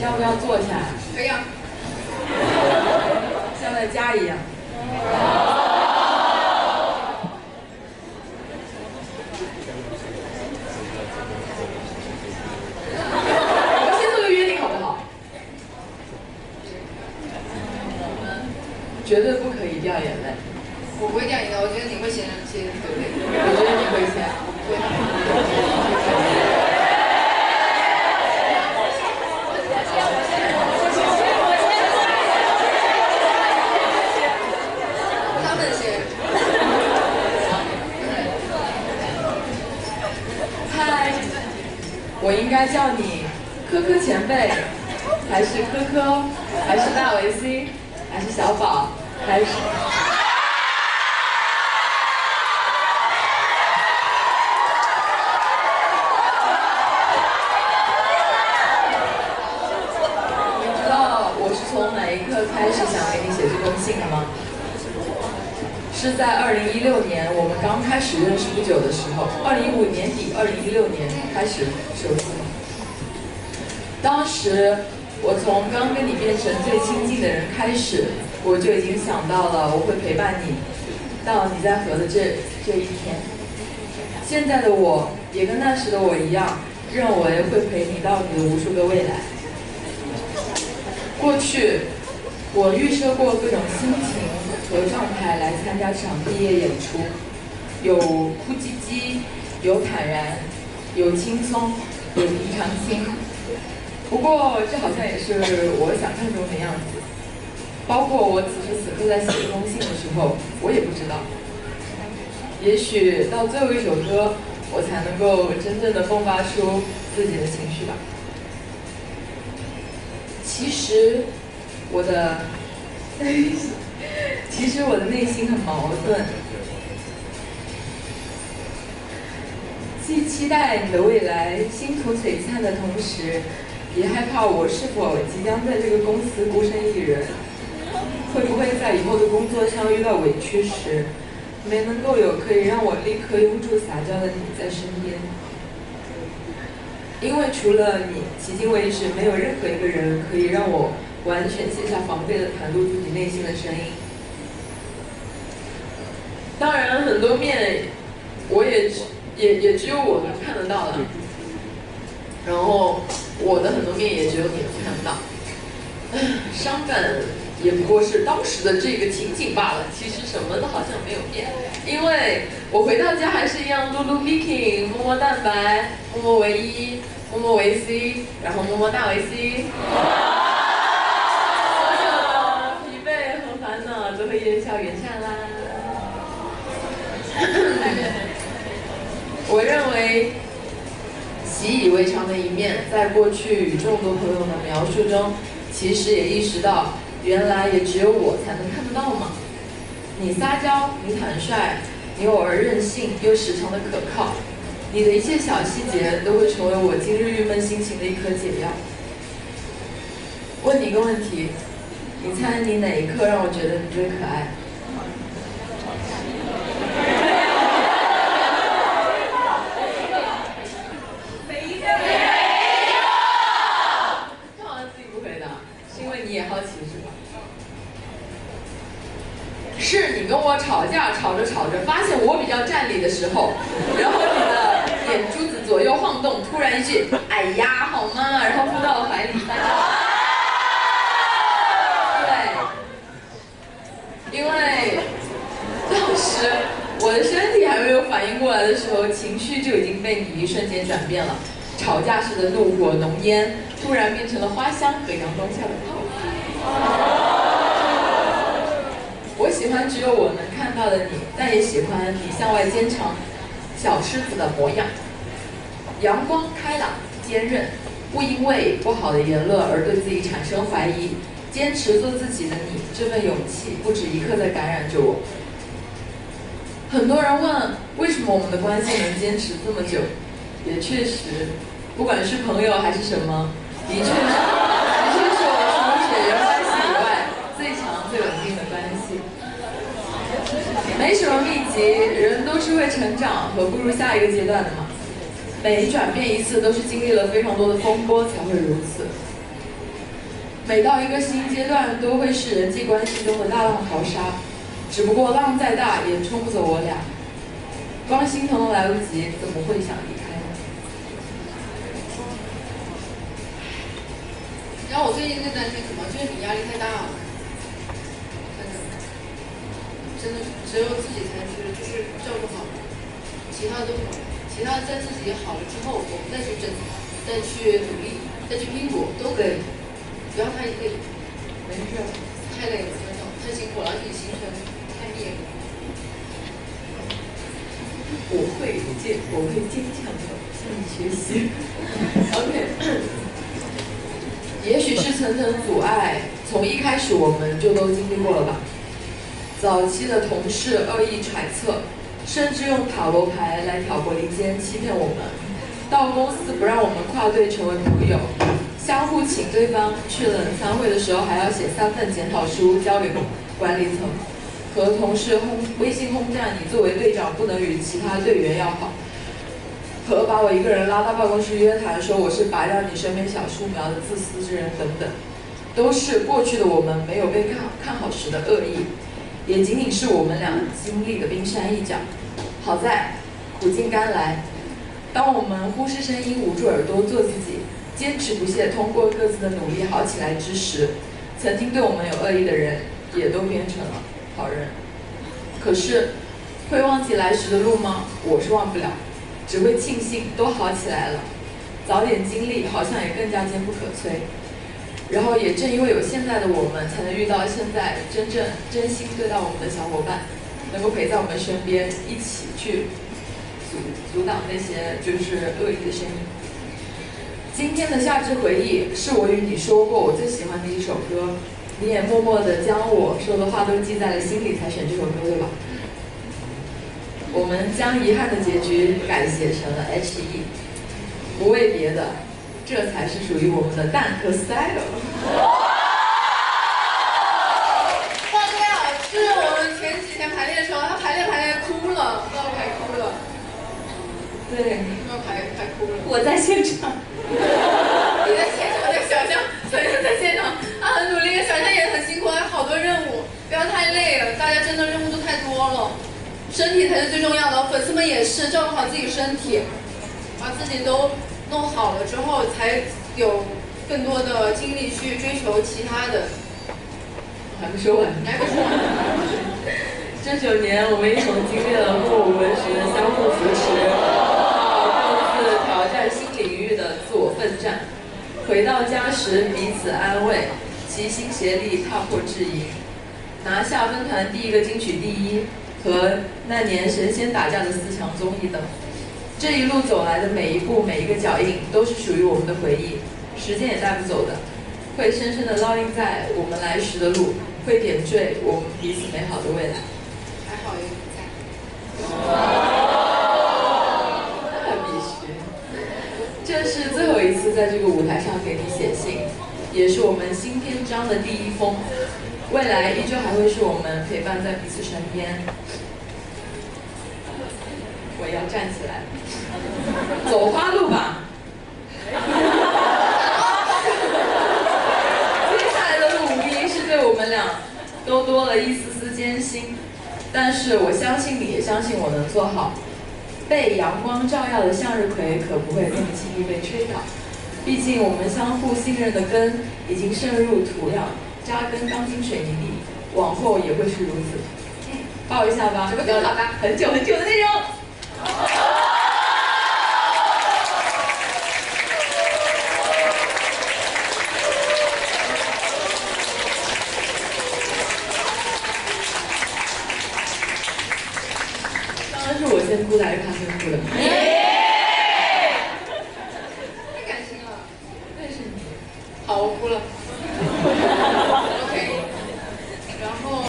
要不要坐下？可以啊。像在家一样。我们先做个约定好不好？绝对不可以掉眼泪。我不会掉眼泪，我觉得你会先流泪。我觉得你会先。他们先。嗨，我应该叫你科科前辈，还是科科，还是大维 C， 还是小宝，还是？从哪一刻开始想给你写这封信的吗？是在2016年我们刚开始认识不久的时候，2015年底，2016年开始熟悉。当时我从刚跟你变成最亲近的人开始，我就已经想到了我会陪伴你到你在河的这一天。现在的我也跟那时的我一样，认为会陪你到你的无数个未来。过去，我预设过各种心情和状态来参加这场毕业演出，有哭唧唧，有坦然，有轻松，有平常心。不过，这好像也是我想象中的样子。包括我此时此刻在写这封信的时候，我也不知道。也许到最后一首歌，我才能够真正的迸发出自己的情绪吧。其实我的内心很矛盾，既期待你的未来星途璀璨的同时，也害怕我是否即将在这个公司孤身一人，会不会在以后的工作上遇到委屈时，没能够有可以让我立刻拥住撒娇的你在身边。因为除了你，迄今为止没有任何一个人可以让我完全卸下防备的袒露自己内心的声音。当然，很多面我也只有我能看得到的，然后我的很多面也只有你能看得到。伤感也不过是当时的这个情景罢了，其实什么都好像没有变，因为我回到家还是一样，露露 Viking， 摸摸蛋白，摸摸唯一，摸摸维 C， 然后摸摸大维 C， 所有的疲惫和烦恼都会烟消云散啦。我认为习以为常的一面，在过去与众多朋友的描述中，其实也意识到，原来也只有我才能看得到嘛。你撒娇，你坦率，你偶尔任性又时常的可靠，你的一切小细节都会成为我今日郁闷心情的一颗解药。问你一个问题，你猜你哪一刻让我觉得你最可爱？是你跟我吵架，吵着吵着，发现我比较占理的时候，然后你的眼珠子左右晃动，突然一句“哎呀，好吗”，然后扑到我怀里。对，因为当时我的身体还没有反应过来的时候，情绪就已经被你一瞬间转变了。吵架时的怒火浓烟，突然变成了花香和阳光下的泡。我喜欢只有我能看到的你，但也喜欢你向外坚强小狮子的模样，阳光开朗坚韧，不因为不好的言论而对自己产生怀疑，坚持做自己的你，这份勇气不止一刻在感染着我。很多人问为什么我们的关系能坚持这么久，也确实，不管是朋友还是什么，的确是我除血缘关系以外最强最稳定的关系。没什么秘籍，人都是会成长和步入下一个阶段的嘛。每转变一次，都是经历了非常多的风波才会如此。每到一个新阶段，都会是人际关系中的大浪淘沙。只不过浪再大，也冲不走我俩。光心疼都来不及，怎么会想离开呢？然后我最近在担心什么？就是你压力太大了，真的只有自己才是就是照顾好，其他都不好。其他在自己好了之后，我们再去挣，再去努力，再去拼搏都可以。不要太累，没事，太累了，真的太辛苦了，而且行程太密了。我会坚强的向你学习。OK， 也许是层层阻碍，从一开始我们就都经历过了吧。早期的同事恶意揣测，甚至用塔罗牌来挑拨离间，欺骗我们。到公司不让我们跨队成为朋友。相互请对方去冷餐会的时候，还要写3份检讨书交给管理层，和同事微信轰炸你作为队长不能与其他队员要好，和把我一个人拉到办公室约谈，说我是拔掉你身边小树苗的自私之人等等，都是过去的我们没有被看好时的恶意，也仅仅是我们俩经历的冰山一角。好在苦尽甘来，当我们忽视声音，捂住耳朵做自己，坚持不懈，通过各自的努力好起来之时，曾经对我们有恶意的人也都变成了好人。可是会忘记来时的路吗？我是忘不了，只会庆幸都好起来了，早点经历好像也更加坚不可摧。然后也正因为有现在的我们，才能遇到现在真正真心对待我们的小伙伴，能够陪在我们身边，一起去阻挡那些就是恶意的声音。今天的夏至回忆是我与你说过我最喜欢的一首歌，你也默默地将我说的话都记在了心里才选这首歌，对吧？我们将遗憾的结局改写成了 HE， 不为别的，这才是属于我们的蛋壳 style。哇，对啊，就是我们前几天排练的时候，他排练哭了，不知道排哭了。对，要排哭了。我在现场。你在现场，那个小象，小象在现场，他很努力，小象也很辛苦，还有好多任务，不要太累了，大家真的任务都太多了，身体才是最重要的，粉丝们也是，照顾好自己身体，把自己都弄好了之后，才有更多的精力去追求其他的。还没说完。你还没说完。这9年，我们一同经历了默无闻时的相互扶持，到各自挑战新领域的自我奋战，回到家时彼此安慰，齐心协力踏破质疑，拿下分团第1个金曲第1和那年神仙打架的4强综艺等。这一路走来的每一步每一个脚印，都是属于我们的回忆，时间也带不走的，会深深地烙印在我们来时的路，会点缀我们彼此美好的未来。还好有你在。那必须。这是最后一次在这个舞台上给你写信，也是我们新篇章的第1封。未来依旧还会是我们陪伴在彼此身边。我要站起来，走花路吧。接下来的路无疑是对我们俩都多了一丝丝艰辛，但是我相信你也相信我能做好。被阳光照耀的向日葵可不会这么轻易被吹倒，毕竟我们相互信任的根已经渗入土壤，扎根钢筋水泥地，往后也会是如此。抱一下吧，怎么更好的？很久很久的内容。当然是我先哭的还是他先哭的？